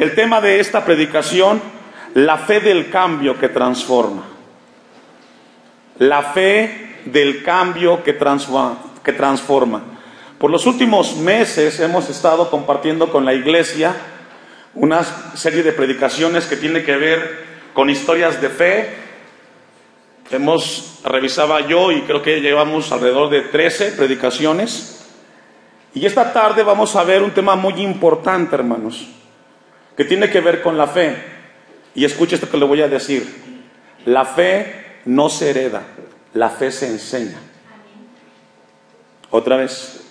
El tema de esta predicación: la fe del cambio que transforma. La fe del cambio que transforma. Por los últimos meses hemos estado compartiendo con la iglesia una serie de predicaciones que tiene que ver con historias de fe. Revisaba yo y creo que llevamos alrededor de 13 predicaciones. Y esta tarde vamos a ver un tema muy importante, hermanos, que tiene que ver con la fe. Y escuche esto que le voy a decir: la fe no se hereda, la fe se enseña. Otra vez: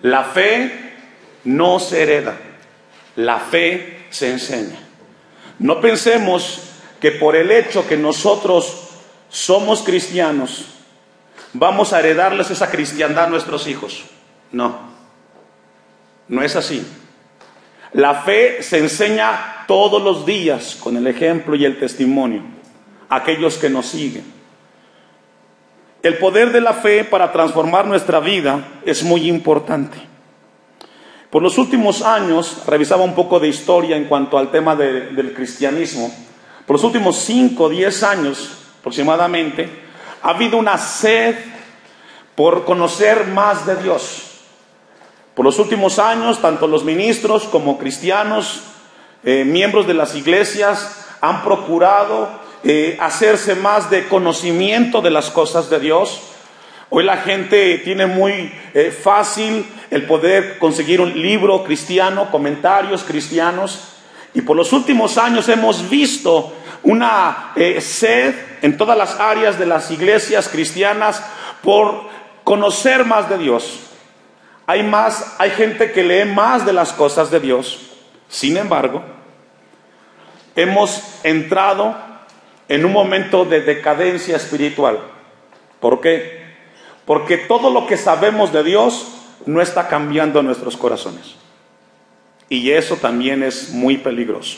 la fe no se hereda, la fe se enseña. No pensemos que por el hecho que nosotros somos cristianos vamos a heredarles esa cristiandad a nuestros hijos. No, no es así. La fe se enseña todos los días con el ejemplo y el testimonio a aquellos que nos siguen. El poder de la fe para transformar nuestra vida es muy importante. Por los últimos años, revisaba un poco de historia en cuanto al tema del cristianismo. Por los últimos 5 o 10 años aproximadamente, ha habido una sed por conocer más de Dios. Por los últimos años, tanto los ministros como cristianos, miembros de las iglesias, han procurado hacerse más de conocimiento de las cosas de Dios. Hoy la gente tiene muy fácil el poder conseguir un libro cristiano, comentarios cristianos. Y por los últimos años hemos visto una sed en todas las áreas de las iglesias cristianas por conocer más de Dios. Hay gente que lee más de las cosas de Dios. Sin embargo, hemos entrado en un momento de decadencia espiritual. ¿Por qué? Porque todo lo que sabemos de Dios no está cambiando nuestros corazones. Y eso también es muy peligroso.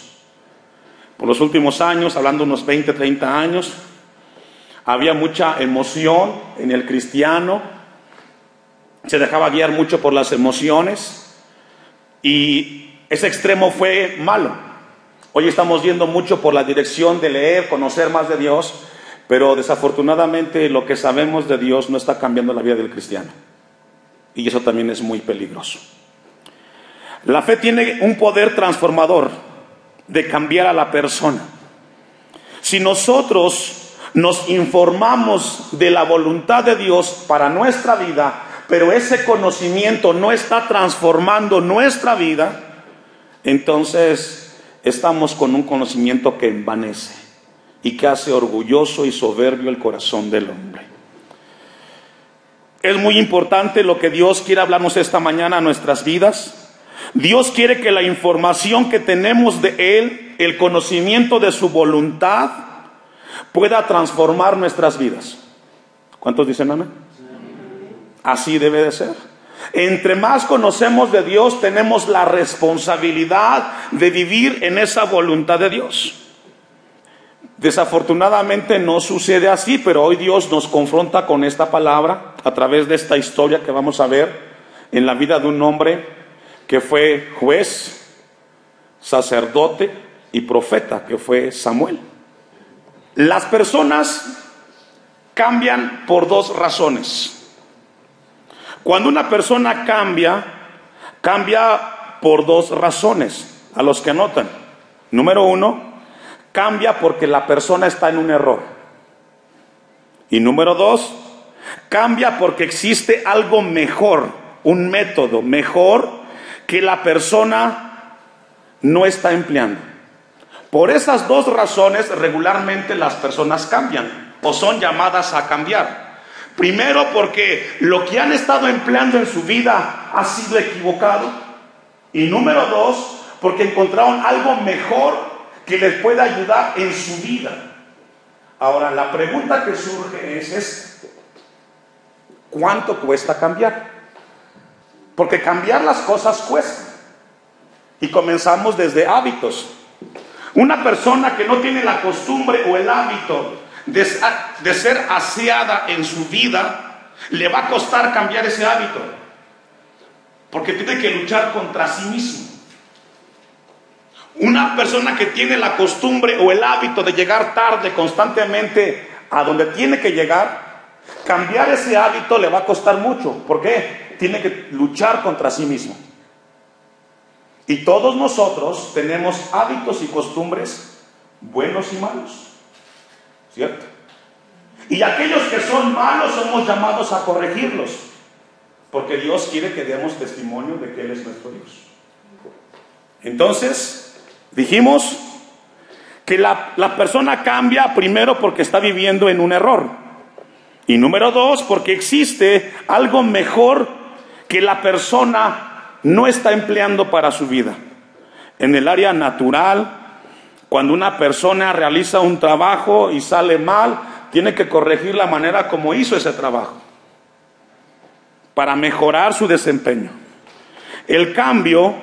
Por los últimos años, hablando unos 20, 30 años, había mucha emoción en el cristiano. Se dejaba guiar mucho por las emociones. Y ese extremo fue malo. Hoy estamos yendo mucho por la dirección de leer, conocer más de Dios. Pero desafortunadamente lo que sabemos de Dios no está cambiando la vida del cristiano. Y eso también es muy peligroso. La fe tiene un poder transformador de cambiar a la persona. Si nosotros nos informamos de la voluntad de Dios para nuestra vida, pero ese conocimiento no está transformando nuestra vida, entonces estamos con un conocimiento que envanece y que hace orgulloso y soberbio el corazón del hombre. Es muy importante lo que Dios quiere hablarnos esta mañana a nuestras vidas. Dios quiere que la información que tenemos de Él, el conocimiento de su voluntad, pueda transformar nuestras vidas. ¿Cuántos dicen amén? Así debe de ser. Entre más conocemos de Dios, tenemos la responsabilidad de vivir en esa voluntad de Dios. Desafortunadamente no sucede así, pero hoy Dios nos confronta con esta palabra a través de esta historia que vamos a ver en la vida de un hombre que fue juez, sacerdote y profeta, que fue Samuel. Las personas cambian por 2 razones. Cuando una persona cambia por 2 razones, a los que anotan. Número 1, cambia porque la persona está en un error. Y número 2, cambia porque existe algo mejor, un método mejor que la persona no está empleando. Por esas 2 razones regularmente las personas cambian o son llamadas a cambiar. Primero, porque lo que han estado empleando en su vida ha sido equivocado. Y número 2, porque encontraron algo mejor que les pueda ayudar en su vida. Ahora, la pregunta que surge es ¿cuánto cuesta cambiar? Porque cambiar las cosas cuesta. Y comenzamos desde hábitos. Una persona que no tiene la costumbre o el hábito de ser aseada en su vida, le va a costar cambiar ese hábito. Porque tiene que luchar contra sí mismo. Una persona que tiene la costumbre o el hábito de llegar tarde constantemente a donde tiene que llegar, cambiar ese hábito le va a costar mucho. ¿Por qué? Tiene que luchar contra sí mismo. Y todos nosotros tenemos hábitos y costumbres buenos y malos, ¿cierto? Y aquellos que son malos somos llamados a corregirlos, porque Dios quiere que demos testimonio de que Él es nuestro Dios. Entonces, dijimos que la persona cambia primero porque está viviendo en un error. Y número dos, porque existe algo mejor que la persona no está empleando para su vida. En el área natural, cuando una persona realiza un trabajo y sale mal, tiene que corregir la manera como hizo ese trabajo para mejorar su desempeño. El cambio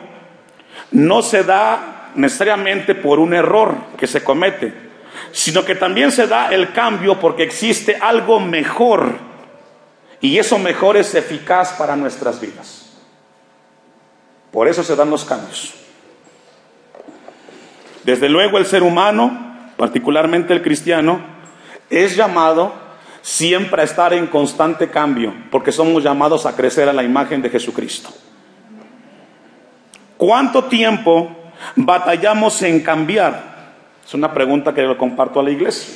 no se da necesariamente por un error que se comete, sino que también se da el cambio porque existe algo mejor, y eso mejor es eficaz para nuestras vidas. Por eso se dan los cambios. Desde luego el ser humano, particularmente el cristiano, es llamado siempre a estar en constante cambio, porque somos llamados a crecer a la imagen de Jesucristo. ¿Cuánto tiempo batallamos en cambiar? Es una pregunta que le comparto a la iglesia.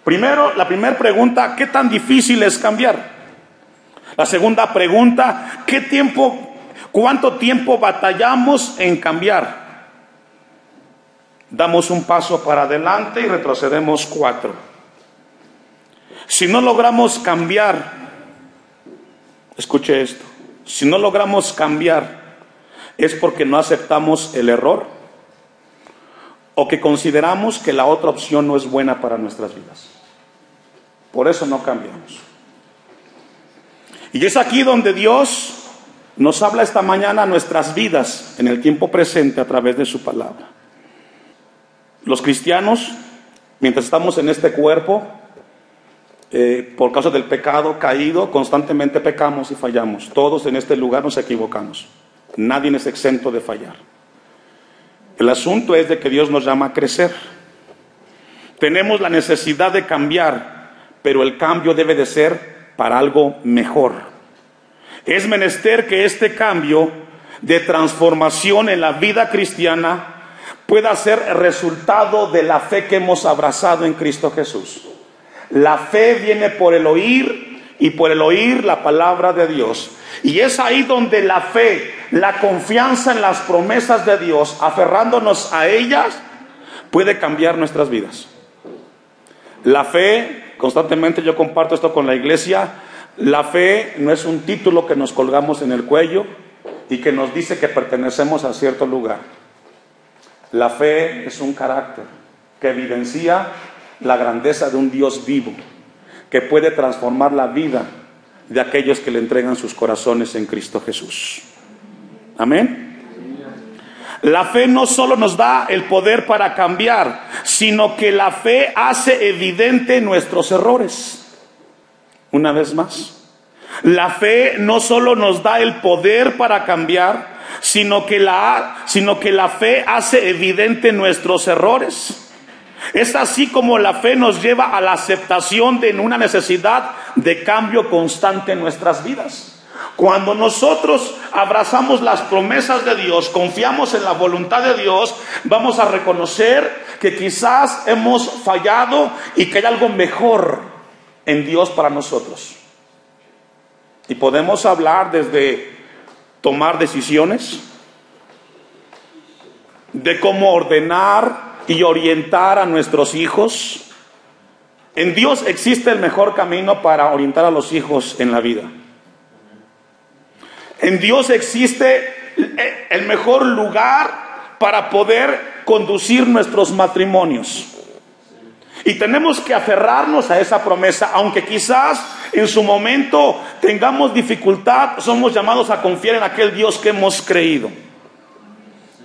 Primero, la primera pregunta, ¿qué tan difícil es cambiar? La segunda pregunta, ¿cuánto tiempo batallamos en cambiar? Damos un paso para adelante y retrocedemos 4. Si no logramos cambiar, escuche esto, si no logramos cambiar, es porque no aceptamos el error o que consideramos que la otra opción no es buena para nuestras vidas. Por eso no cambiamos. Y es aquí donde Dios nos habla esta mañana a nuestras vidas en el tiempo presente a través de su palabra. Los cristianos, mientras estamos en este cuerpo, por causa del pecado caído, constantemente pecamos y fallamos. Todos en este lugar nos equivocamos. Nadie es exento de fallar. El asunto es de que Dios nos llama a crecer. Tenemos la necesidad de cambiar, pero el cambio debe de ser para algo mejor. Es menester que este cambio de transformación en la vida cristiana pueda ser resultado de la fe que hemos abrazado en Cristo Jesús. La fe viene por el oír, y por el oír la palabra de Dios. Y es ahí donde la fe, la confianza en las promesas de Dios, aferrándonos a ellas, puede cambiar nuestras vidas. La fe, constantemente yo comparto esto con la iglesia, la fe no es un título que nos colgamos en el cuello y que nos dice que pertenecemos a cierto lugar. La fe es un carácter que evidencia la grandeza de un Dios vivo, que puede transformar la vida de aquellos que le entregan sus corazones en Cristo Jesús. Amén. La fe no solo nos da el poder para cambiar, sino que la fe hace evidente nuestros errores. Una vez más, la fe no solo nos da el poder para cambiar, sino que la fe hace evidente nuestros errores. Es así como la fe nos lleva a la aceptación de una necesidad de cambio constante en nuestras vidas. Cuando nosotros abrazamos las promesas de Dios, confiamos en la voluntad de Dios, vamos a reconocer que quizás hemos fallado y que hay algo mejor en Dios para nosotros. Y podemos hablar desde tomar decisiones, de cómo ordenar y orientar a nuestros hijos. En Dios existe el mejor camino para orientar a los hijos en la vida. En Dios existe el mejor lugar para poder conducir nuestros matrimonios. Y tenemos que aferrarnos a esa promesa, aunque quizás en su momento tengamos dificultad, somos llamados a confiar en aquel Dios que hemos creído.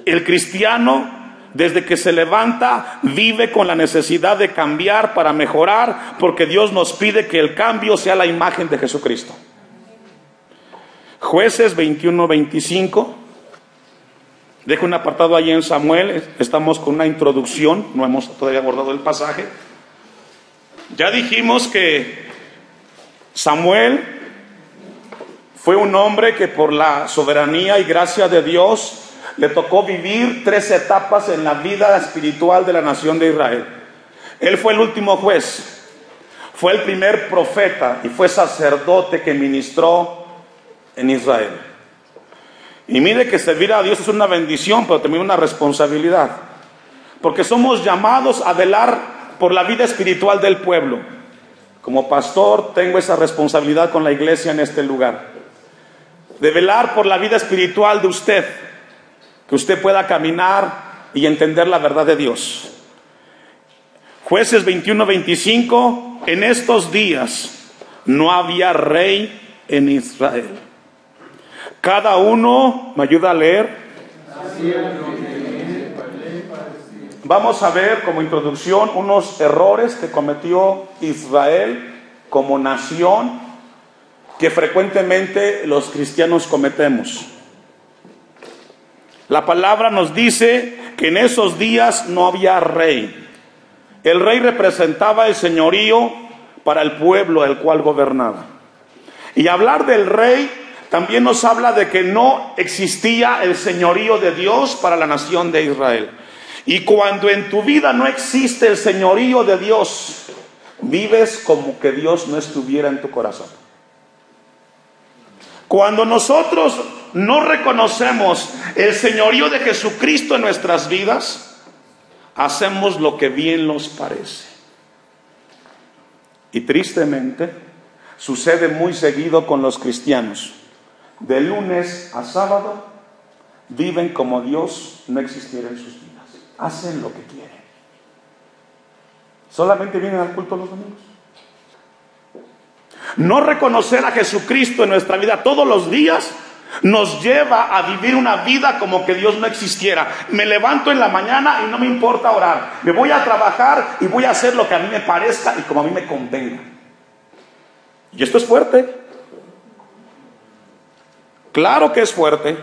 El cristiano, desde que se levanta, vive con la necesidad de cambiar para mejorar, porque Dios nos pide que el cambio sea la imagen de Jesucristo. Jueces 21-25 Dejo un apartado ahí en Samuel. Estamos con una introducción, no hemos todavía abordado el pasaje. Ya dijimos que Samuel fue un hombre que por la soberanía y gracia de Dios le tocó vivir 3 etapas en la vida espiritual de la nación de Israel. Él fue el último juez, fue el primer profeta y fue sacerdote que ministró en Israel. Y mire que servir a Dios es una bendición, pero también una responsabilidad, porque somos llamados a velar por la vida espiritual del pueblo. Como pastor tengo esa responsabilidad con la iglesia en este lugar, de velar por la vida espiritual de usted, que usted pueda caminar y entender la verdad de Dios. Jueces 21-25, en estos días no había rey en Israel. Cada uno, ¿me ayuda a leer? Vamos a ver como introducción unos errores que cometió Israel como nación, que frecuentemente los cristianos cometemos. La palabra nos dice que en esos días no había rey. El rey representaba el señorío para el pueblo al cual gobernaba. Y hablar del rey también nos habla de que no existía el señorío de Dios para la nación de Israel. Y cuando en tu vida no existe el señorío de Dios, vives como que Dios no estuviera en tu corazón. Cuando nosotros no reconocemos el señorío de Jesucristo en nuestras vidas, hacemos lo que bien nos parece. Y tristemente sucede muy seguido con los cristianos. De lunes a sábado viven como Dios no existiera en sus vidas. Hacen lo que quieren. Solamente vienen al culto los domingos. No reconocer a Jesucristo en nuestra vida todos los días nos lleva a vivir una vida como que Dios no existiera. Me levanto en la mañana y no me importa orar. Me voy a trabajar y voy a hacer lo que a mí me parezca y como a mí me convenga. Y esto es fuerte. Claro que es fuerte.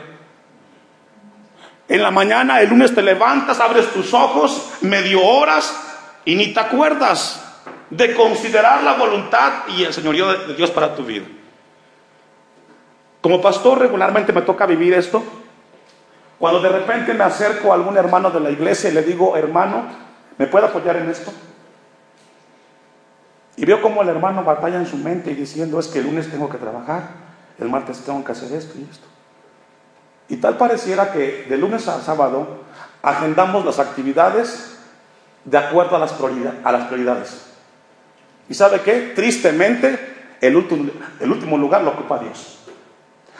En la mañana, el lunes te levantas, abres tus ojos, medio oras y ni te acuerdas de considerar la voluntad y el señorío de Dios para tu vida. Como pastor regularmente me toca vivir esto. Cuando de repente me acerco a algún hermano de la iglesia y le digo, hermano, ¿me puede apoyar en esto? Y veo cómo el hermano batalla en su mente y diciendo, es que el lunes tengo que trabajar, el martes tengo que hacer esto y esto. Y tal pareciera que de lunes a sábado agendamos las actividades de acuerdo a las prioridades. ¿Y sabe qué? Tristemente, el último lugar lo ocupa Dios.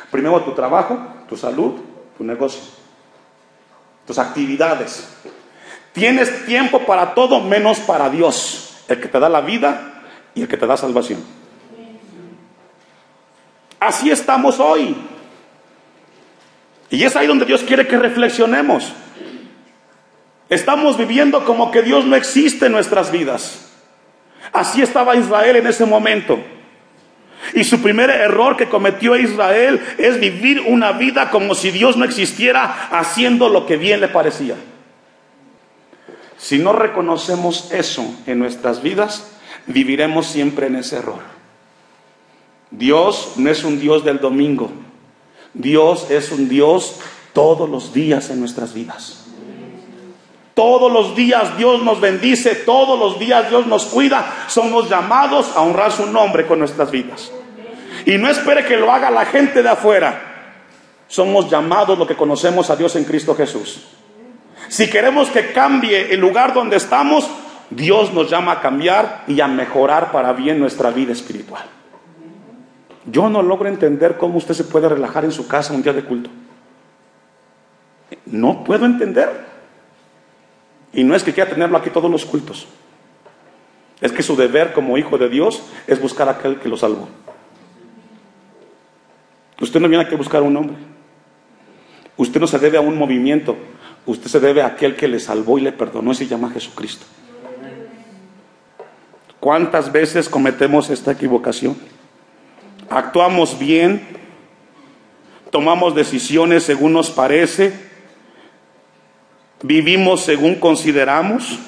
Primero tu trabajo, tu salud, tu negocio, tus actividades. Tienes tiempo para todo menos para Dios, el que te da la vida y el que te da salvación. Así estamos hoy. Y es ahí donde Dios quiere que reflexionemos. Estamos viviendo como que Dios no existe en nuestras vidas. Así estaba Israel en ese momento. Y su primer error que cometió Israel es vivir una vida como si Dios no existiera, haciendo lo que bien le parecía. Si no reconocemos eso en nuestras vidas, viviremos siempre en ese error. Dios no es un Dios del domingo. Dios es un Dios todos los días en nuestras vidas. Todos los días Dios nos bendice, todos los días Dios nos cuida. Somos llamados a honrar su nombre con nuestras vidas. Y no espere que lo haga la gente de afuera. Somos llamados, lo que conocemos a Dios en Cristo Jesús. Si queremos que cambie el lugar donde estamos, Dios nos llama a cambiar y a mejorar para bien nuestra vida espiritual. Yo no logro entender cómo usted se puede relajar en su casa un día de culto. No puedo entender. Y no es que quiera tenerlo aquí todos los cultos. Es que su deber como hijo de Dios es buscar a aquel que lo salvó. Usted no viene aquí a buscar a un hombre. Usted no se debe a un movimiento. Usted se debe a aquel que le salvó y le perdonó y se llama Jesucristo. ¿Cuántas veces cometemos esta equivocación? Actuamos bien, tomamos decisiones según nos parece, ¿Vivimos según consideramos?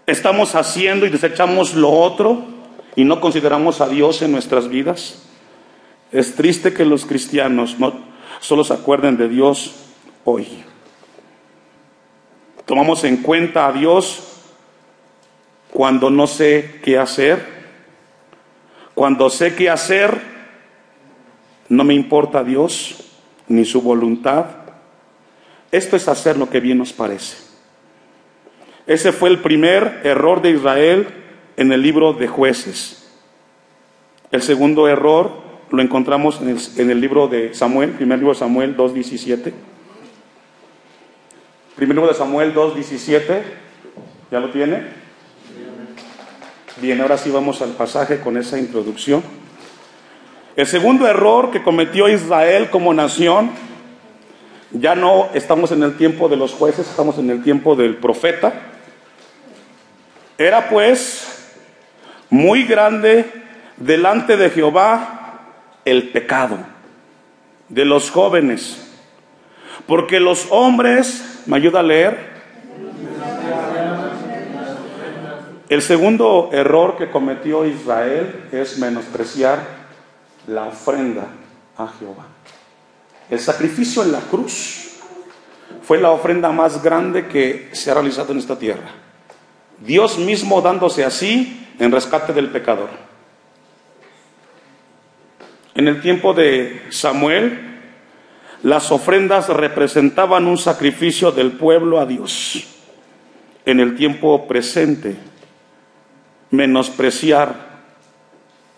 ¿Estamos haciendo y desechamos lo otro y no consideramos a Dios en nuestras vidas? Es triste que los cristianos no solo se acuerden de Dios hoy. Tomamos en cuenta a Dios cuando no sé qué hacer. Cuando sé qué hacer, no me importa Dios ni su voluntad. Esto es hacer lo que bien nos parece. Ese fue el primer error de Israel en el libro de Jueces. El segundo error lo encontramos en el libro de Samuel, primer libro de Samuel 2:17. Primer libro de Samuel 2:17. ¿Ya lo tiene? Bien, ahora sí vamos al pasaje con esa introducción. El segundo error que cometió Israel como nación, ya no estamos en el tiempo de los jueces, estamos en el tiempo del profeta. Era pues muy grande delante de Jehová el pecado de los jóvenes, porque los hombres, ¿me ayuda a leer? El segundo error que cometió Israel es menospreciar la ofrenda a Jehová. El sacrificio en la cruz fue la ofrenda más grande que se ha realizado en esta tierra. Dios mismo dándose así en rescate del pecador. En el tiempo de Samuel, las ofrendas representaban un sacrificio del pueblo a Dios. En el tiempo presente, menospreciar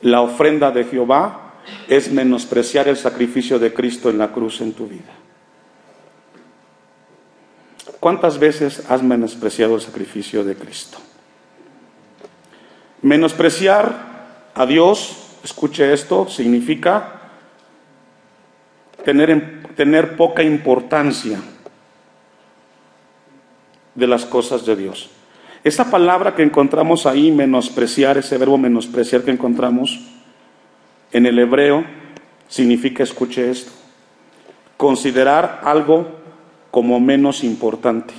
la ofrenda de Jehová es menospreciar el sacrificio de Cristo en la cruz en tu vida. ¿Cuántas veces has menospreciado el sacrificio de Cristo? Menospreciar a Dios, escuche esto, significa tener poca importancia de las cosas de Dios. Esa palabra que encontramos ahí, menospreciar, ese verbo menospreciar que encontramos en el hebreo, significa, escuche esto, considerar algo como menos importante.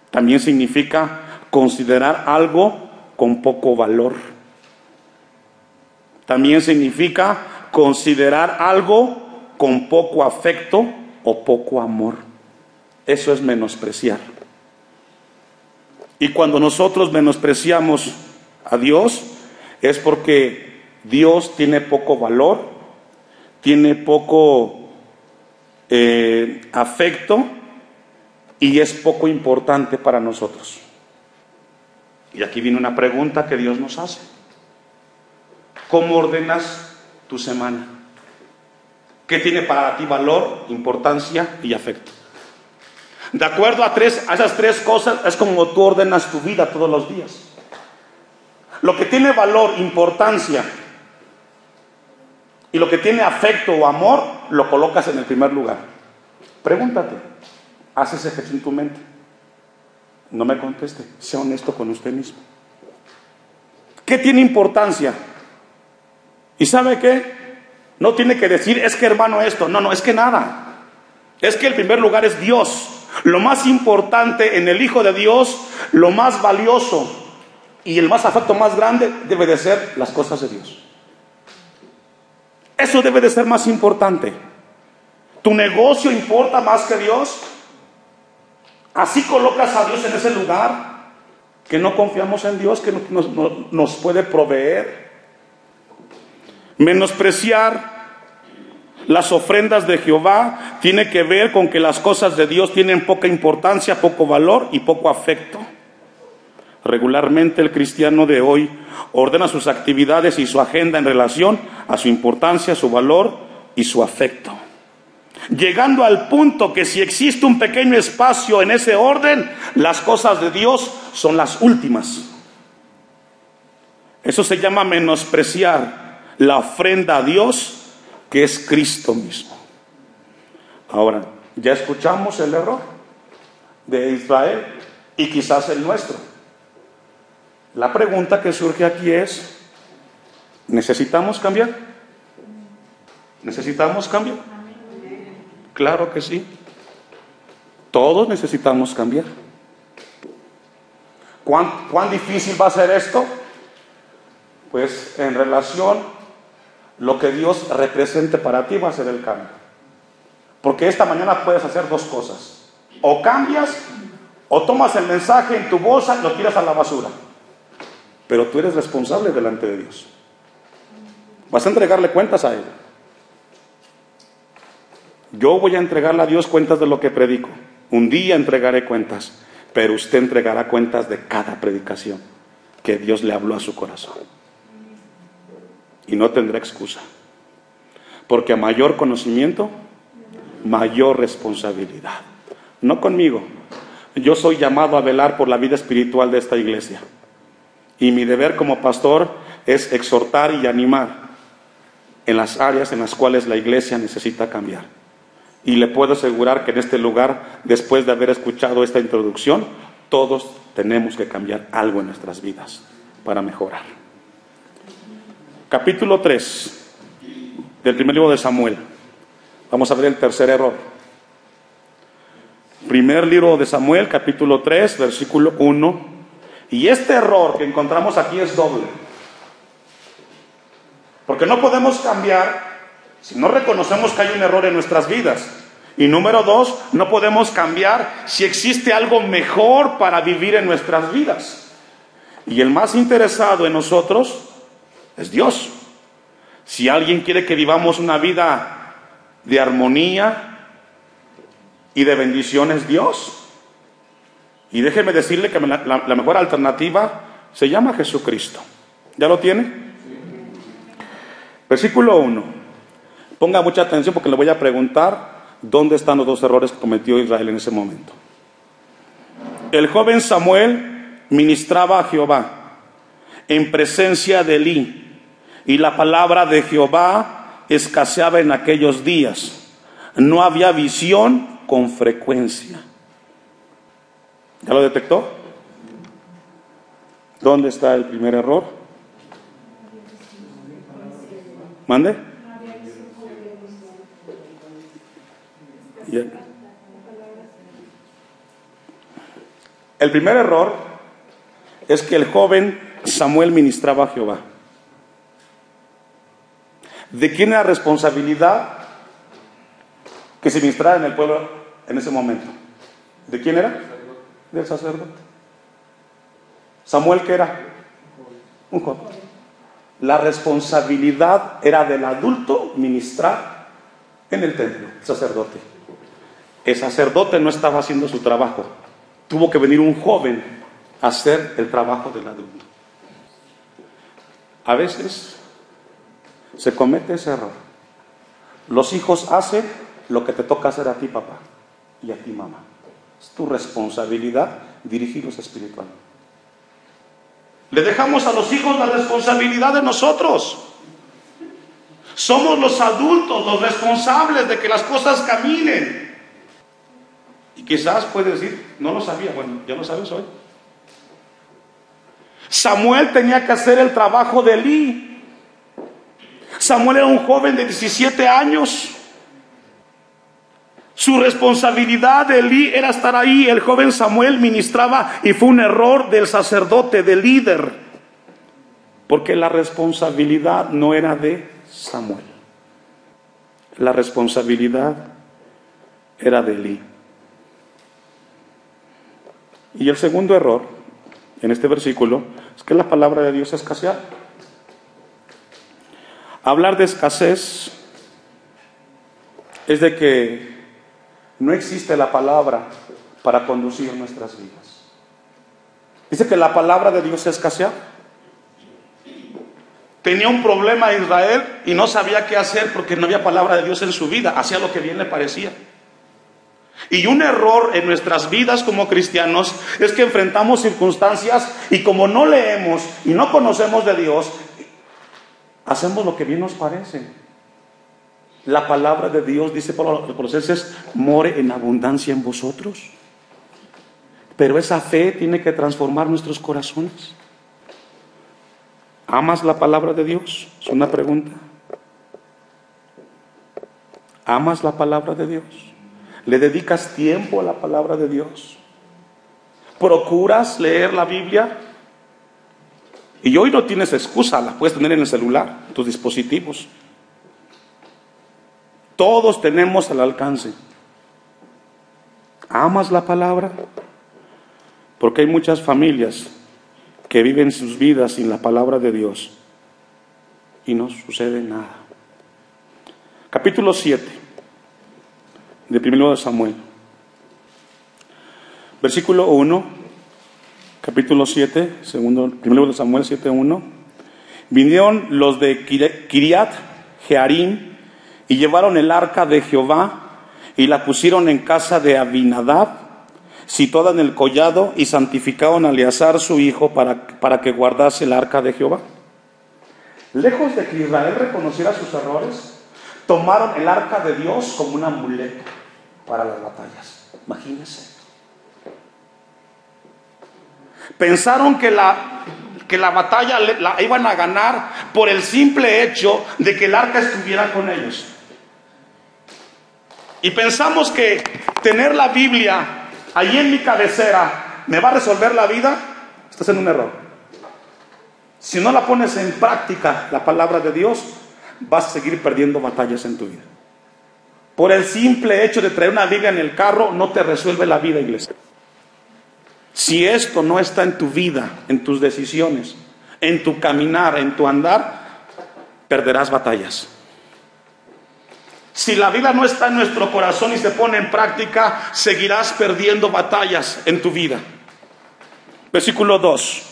También significa considerar algo con poco valor. También significa considerar algo con poco afecto o poco amor. Eso es menospreciar. Y cuando nosotros menospreciamos a Dios, es porque Dios tiene poco valor, tiene poco afecto y es poco importante para nosotros. Y aquí viene una pregunta que Dios nos hace. ¿Cómo ordenas tu semana? ¿Qué tiene para ti valor, importancia y afecto? De acuerdo a esas tres cosas es como tú ordenas tu vida todos los días. Lo que tiene valor, importancia y lo que tiene afecto o amor, lo colocas en el primer lugar. Pregúntate, haz ese ejercicio en tu mente. No me conteste, sea honesto con usted mismo. ¿Qué tiene importancia? ¿Y sabe qué? No tiene que decir, es que hermano esto. No, es que nada. Es que el primer lugar es Dios. Lo más importante en el Hijo de Dios, lo más valioso y el más afecto más grande debe de ser las cosas de Dios. Eso debe de ser más importante. ¿Tu negocio importa más que Dios? Así colocas a Dios en ese lugar, que no confiamos en Dios, que nos puede proveer. Menospreciar las ofrendas de Jehová tiene que ver con que las cosas de Dios tienen poca importancia, poco valor y poco afecto. Regularmente el cristiano de hoy ordena sus actividades y su agenda en relación a su importancia, su valor y su afecto, llegando al punto que si existe un pequeño espacio en ese orden, las cosas de Dios son las últimas. Eso se llama menospreciar la ofrenda a Dios, que es Cristo mismo. Ahora, ya escuchamos el error de Israel y quizás el nuestro. La pregunta que surge aquí es, ¿necesitamos cambiar? ¿Necesitamos cambio? Claro que sí. Todos necesitamos cambiar. ¿Cuán difícil va a ser esto? Pues en relación lo que Dios represente para ti va a ser el cambio. Porque esta mañana puedes hacer dos cosas: o cambias, o tomas el mensaje en tu bolsa y lo tiras a la basura. Pero tú eres responsable delante de Dios. Vas a entregarle cuentas a Él. Yo voy a entregarle a Dios cuentas de lo que predico. Un día entregaré cuentas, pero usted entregará cuentas de cada predicación que Dios le habló a su corazón. Y no tendrá excusa. Porque a mayor conocimiento, mayor responsabilidad. No conmigo. Yo soy llamado a velar por la vida espiritual de esta iglesia. Y mi deber como pastor es exhortar y animar en las áreas en las cuales la iglesia necesita cambiar. Y le puedo asegurar que en este lugar, después de haber escuchado esta introducción, todos tenemos que cambiar algo en nuestras vidas para mejorar. Capítulo 3 del primer libro de Samuel. Vamos a ver el tercer error. Primer libro de Samuel, capítulo 3, versículo 1. Y este error que encontramos aquí es doble. Porque no podemos cambiar si no reconocemos que hay un error en nuestras vidas. Y número 2, no podemos cambiar si existe algo mejor para vivir en nuestras vidas. Y el más interesado en nosotros es Dios. Si alguien quiere que vivamos una vida de armonía y de bendición, es Dios. Y déjeme decirle que la mejor alternativa se llama Jesucristo. ¿Ya lo tiene? Versículo 1. Ponga mucha atención porque le voy a preguntar dónde están los dos errores que cometió Israel en ese momento. El joven Samuel ministraba a Jehová en presencia de Elí, y la palabra de Jehová escaseaba en aquellos días. No había visión con frecuencia. ¿Ya lo detectó? ¿Dónde está el primer error? ¿Mande? Bien. El primer error es que el joven Samuel ministraba a Jehová. ¿De quién era responsabilidad que se ministrara en el pueblo en ese momento? ¿De quién era? Del sacerdote. ¿Samuel qué era? Un joven. La responsabilidad era del adulto ministrar en el templo, el sacerdote. El sacerdote no estaba haciendo su trabajo. Tuvo que venir un joven a hacer el trabajo del adulto. A veces se comete ese error. Los hijos hacen lo que te toca hacer a ti, papá, y a ti, mamá. Es tu responsabilidad dirigirlos espiritualmente. Le dejamos a los hijos la responsabilidad de nosotros. Somos los adultos los responsables de que las cosas caminen. Y quizás puedes decir, no lo sabía. Bueno, ya lo sabes hoy. Samuel tenía que hacer el trabajo de Elí. Samuel era un joven de 17 años. Su responsabilidad de Elí era estar ahí. El joven Samuel ministraba y fue un error del sacerdote, del líder, porque la responsabilidad no era de Samuel. La responsabilidad era de Elí. Y el segundo error en este versículo es que la palabra de Dios escasea. Hablar de escasez es de que no existe la palabra para conducir nuestras vidas. Dice que la palabra de Dios escasea. Tenía un problema Israel y no sabía qué hacer porque no había palabra de Dios en su vida. Hacía lo que bien le parecía. Y un error en nuestras vidas como cristianos es que enfrentamos circunstancias y como no leemos y no conocemos de Dios, hacemos lo que bien nos parece. La palabra de Dios, dice Pablo a los Colosenses, more en abundancia en vosotros. Pero esa fe tiene que transformar nuestros corazones. ¿Amas la palabra de Dios? Es una pregunta. ¿Amas la palabra de Dios? ¿Le dedicas tiempo a la palabra de Dios? ¿Procuras leer la Biblia? Y hoy no tienes excusa, la puedes tener en el celular, en tus dispositivos. Todos tenemos al alcance. ¿Amas la palabra? Porque hay muchas familias que viven sus vidas sin la palabra de Dios y no sucede nada. Capítulo 7 de 1 de Samuel. Versículo 1, capítulo 7, 1 de Samuel 7:1. Vinieron los de Kiriat Jearim y llevaron el arca de Jehová y la pusieron en casa de Abinadab, situada en el collado, y santificaron a Eleazar su hijo para que guardase el arca de Jehová. Lejos de que Israel reconociera sus errores, tomaron el arca de Dios como un amuleto para las batallas. Imagínense. Pensaron que la batalla la iban a ganar por el simple hecho de que el arca estuviera con ellos. Y pensamos que tener la Biblia ahí en mi cabecera me va a resolver la vida. Estás en un error. Si no la pones en práctica, la palabra de Dios, vas a seguir perdiendo batallas en tu vida. Por el simple hecho de traer una Biblia en el carro no te resuelve la vida, iglesia. Si esto no está en tu vida, en tus decisiones, en tu caminar, en tu andar, perderás batallas. Si la Biblia no está en nuestro corazón y se pone en práctica, seguirás perdiendo batallas en tu vida. Versículo 2.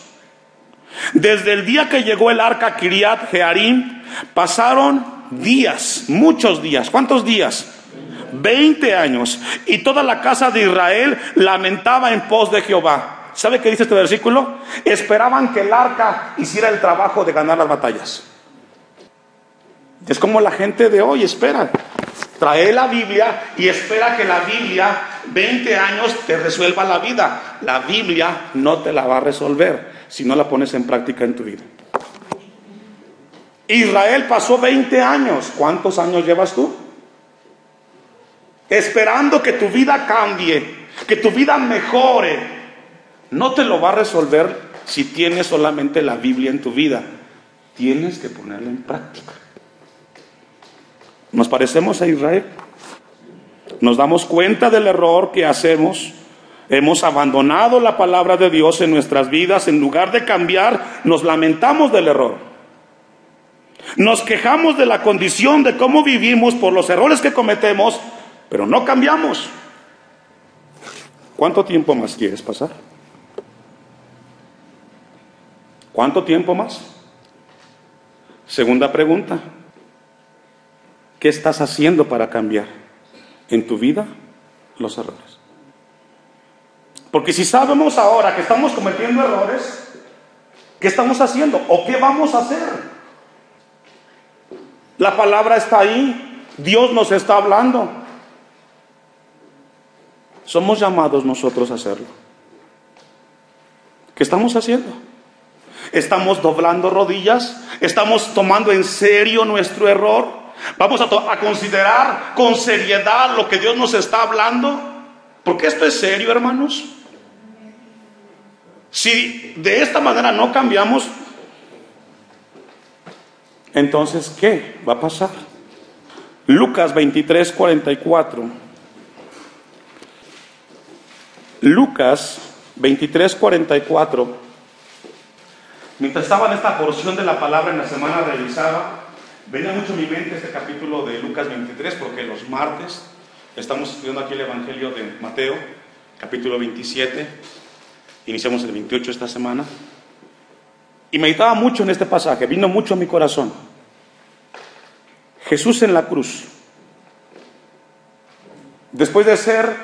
Desde el día que llegó el arca a Kiriat Jearim, pasaron días, muchos días. ¿Cuántos días? 20 años. Y toda la casa de Israel lamentaba en pos de Jehová. ¿Sabe qué dice este versículo? Esperaban que el arca hiciera el trabajo de ganar las batallas. Es como la gente de hoy espera. Trae la Biblia y espera que la Biblia 20 años te resuelva la vida. La Biblia no te la va a resolver si no la pones en práctica en tu vida. Israel pasó 20 años. ¿Cuántos años llevas tú? Esperando que tu vida cambie, que tu vida mejore. No te lo va a resolver si tienes solamente la Biblia en tu vida. Tienes que ponerla en práctica. ¿Nos parecemos a Israel? Nos damos cuenta del error que hacemos. Hemos abandonado la palabra de Dios en nuestras vidas. En lugar de cambiar, nos lamentamos del error. Nos quejamos de la condición, de cómo vivimos, por los errores que cometemos, pero no cambiamos. ¿Cuánto tiempo más quieres pasar? ¿Cuánto tiempo más? Segunda pregunta. ¿Qué estás haciendo para cambiar en tu vida los errores? Porque si sabemos ahora que estamos cometiendo errores, ¿qué estamos haciendo? ¿O qué vamos a hacer? La palabra está ahí. Dios nos está hablando. Somos llamados nosotros a hacerlo. ¿Qué estamos haciendo? ¿Estamos doblando rodillas? ¿Estamos tomando en serio nuestro error? ¿Vamos a considerar con seriedad lo que Dios nos está hablando? Porque esto es serio, hermanos. Si de esta manera no cambiamos, entonces ¿qué va a pasar? Lucas 23:44. Lucas 23:44. Mientras estaba en esta porción de la palabra en la semana revisada, venía mucho a mi mente este capítulo de Lucas 23, porque los martes estamos estudiando aquí el Evangelio de Mateo, capítulo 27, iniciamos el 28 esta semana, y meditaba mucho en este pasaje, vino mucho a mi corazón. Jesús en la cruz, después de ser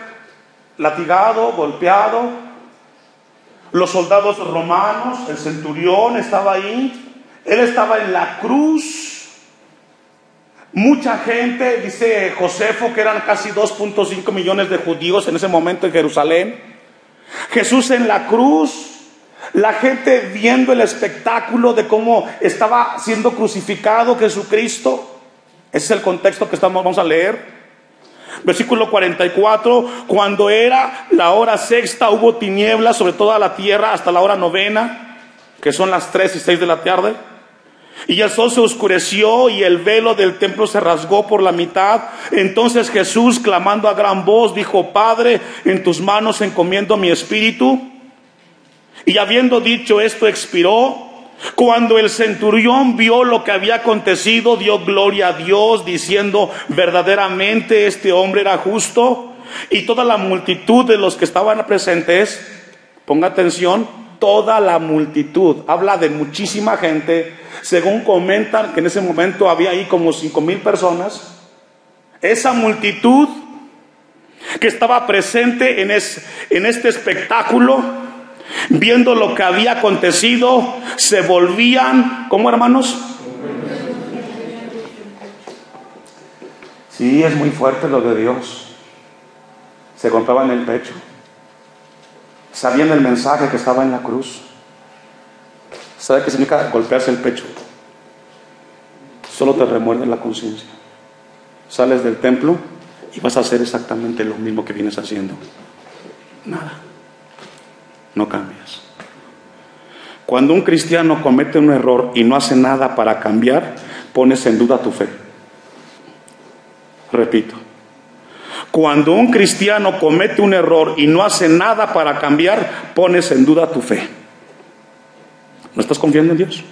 latigado, golpeado, los soldados romanos, el centurión estaba ahí, él estaba en la cruz. Mucha gente, dice Josefo, que eran casi 2.5 millones de judíos en ese momento en Jerusalén. Jesús en la cruz, la gente viendo el espectáculo de cómo estaba siendo crucificado Jesucristo. Ese es el contexto que vamos a leer. Versículo 44, cuando era la hora sexta, hubo tinieblas sobre toda la tierra hasta la hora novena, que son las 3 y 6 de la tarde. Y el sol se oscureció y el velo del templo se rasgó por la mitad. Entonces Jesús, clamando a gran voz, dijo: Padre, en tus manos encomiendo mi espíritu. Y habiendo dicho esto, expiró. Cuando el centurión vio lo que había acontecido, dio gloria a Dios, diciendo: verdaderamente este hombre era justo. Y toda la multitud de los que estaban presentes, ponga atención, toda la multitud, habla de muchísima gente. Según comentan que en ese momento había ahí como 5,000 personas. Esa multitud que estaba presente en este espectáculo, viendo lo que había acontecido, se volvían, ¿cómo, hermanos? Sí, es muy fuerte lo de Dios. Se golpeaban el pecho. Sabían el mensaje que estaba en la cruz. ¿Sabe qué significa golpearse el pecho? Solo te remuerde la conciencia. Sales del templo y vas a hacer exactamente lo mismo que vienes haciendo. Nada. No cambias. Cuando un cristiano comete un error y no hace nada para cambiar, pones en duda tu fe. Repito. Cuando un cristiano comete un error y no hace nada para cambiar, pones en duda tu fe. ¿No estás confiando en Dios?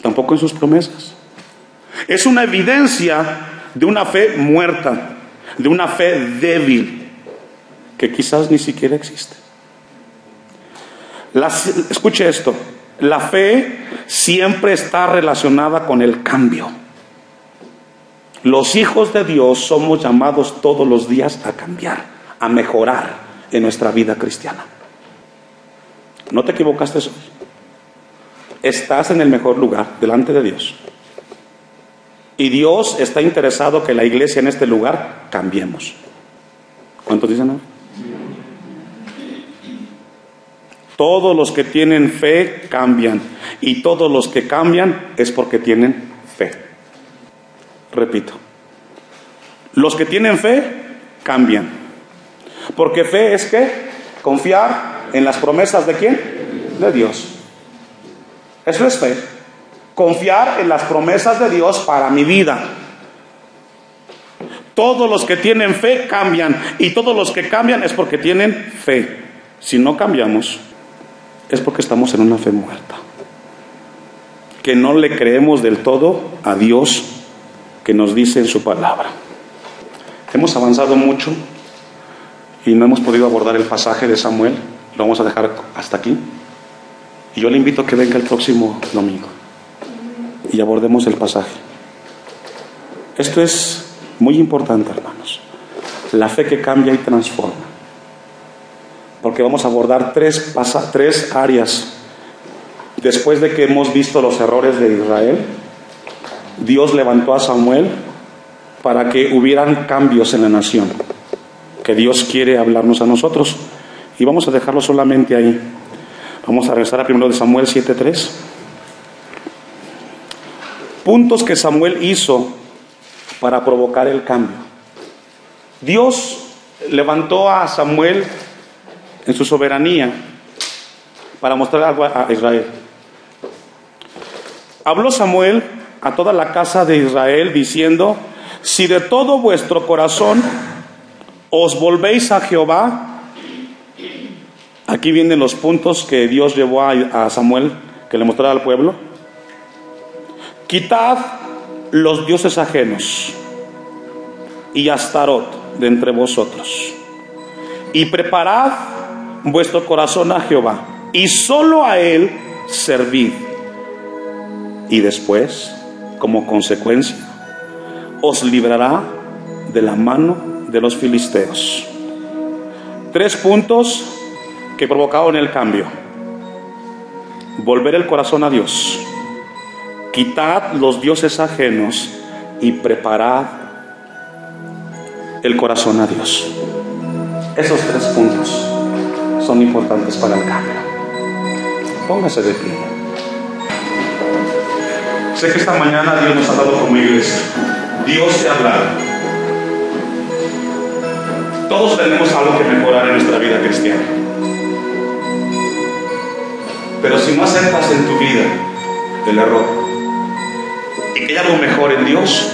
Tampoco en sus promesas. Es una evidencia de una fe muerta, de una fe débil, que quizás ni siquiera existe. Escuche esto: la fe siempre está relacionada con el cambio. Los hijos de Dios somos llamados todos los días a cambiar, a mejorar en nuestra vida cristiana. No te equivocaste hoy. Estás en el mejor lugar delante de Dios. Y Dios está interesado que la iglesia en este lugar cambiemos. ¿Cuántos dicen no? Todos los que tienen fe cambian. Y todos los que cambian es porque tienen fe. Repito. Los que tienen fe cambian. Porque fe es ¿qué? Confiar en las promesas de ¿quién? De Dios. Eso es fe. Confiar en las promesas de Dios para mi vida. Todos los que tienen fe cambian. Y todos los que cambian es porque tienen fe. Si no cambiamos, es porque estamos en una fe muerta. Que no le creemos del todo a Dios que nos dice en su palabra. Hemos avanzado mucho y no hemos podido abordar el pasaje de Samuel. Lo vamos a dejar hasta aquí. Y yo le invito a que venga el próximo domingo y abordemos el pasaje. Esto es muy importante, hermanos. La fe que cambia y transforma. Porque vamos a abordar tres áreas. Después de que hemos visto los errores de Israel, Dios levantó a Samuel para que hubieran cambios en la nación. Que Dios quiere hablarnos a nosotros. Y vamos a dejarlo solamente ahí. Vamos a regresar a 1 Samuel 7:3. Puntos que Samuel hizo para provocar el cambio. Dios levantó a Samuel en su soberanía para mostrar algo a Israel. Habló Samuel a toda la casa de Israel diciendo: si de todo vuestro corazón os volvéis a Jehová. Aquí vienen los puntos que Dios llevó a Samuel, que le mostrara al pueblo. Quitad los dioses ajenos y Astarot de entre vosotros, y preparad vuestro corazón a Jehová, y solo a Él servid. Y después, como consecuencia, os librará de la mano de los filisteos. 3 puntos que provocaron el cambio: volver el corazón a Dios, quitad los dioses ajenos y preparad el corazón a Dios. Esos 3 puntos son importantes para el cambio. Póngase de pie. Sé que esta mañana Dios nos ha hablado como iglesia. Dios te ha hablado. Todos tenemos algo que mejorar en nuestra vida cristiana. Pero si no aceptas en tu vida el error y que hay algo mejor en Dios,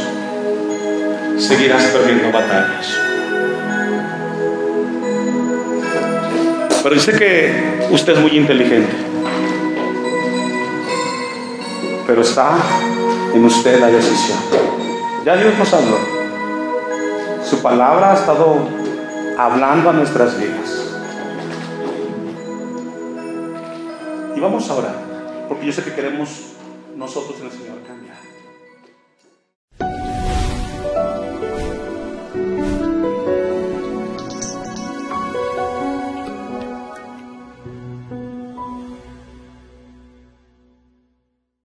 seguirás perdiendo batallas. Pero yo sé que usted es muy inteligente, pero está en usted la decisión. Ya Dios nos habló. Su palabra ha estado hablando a nuestras vidas. Y vamos a orar, porque yo sé que queremos nosotros en el Señor cambiar.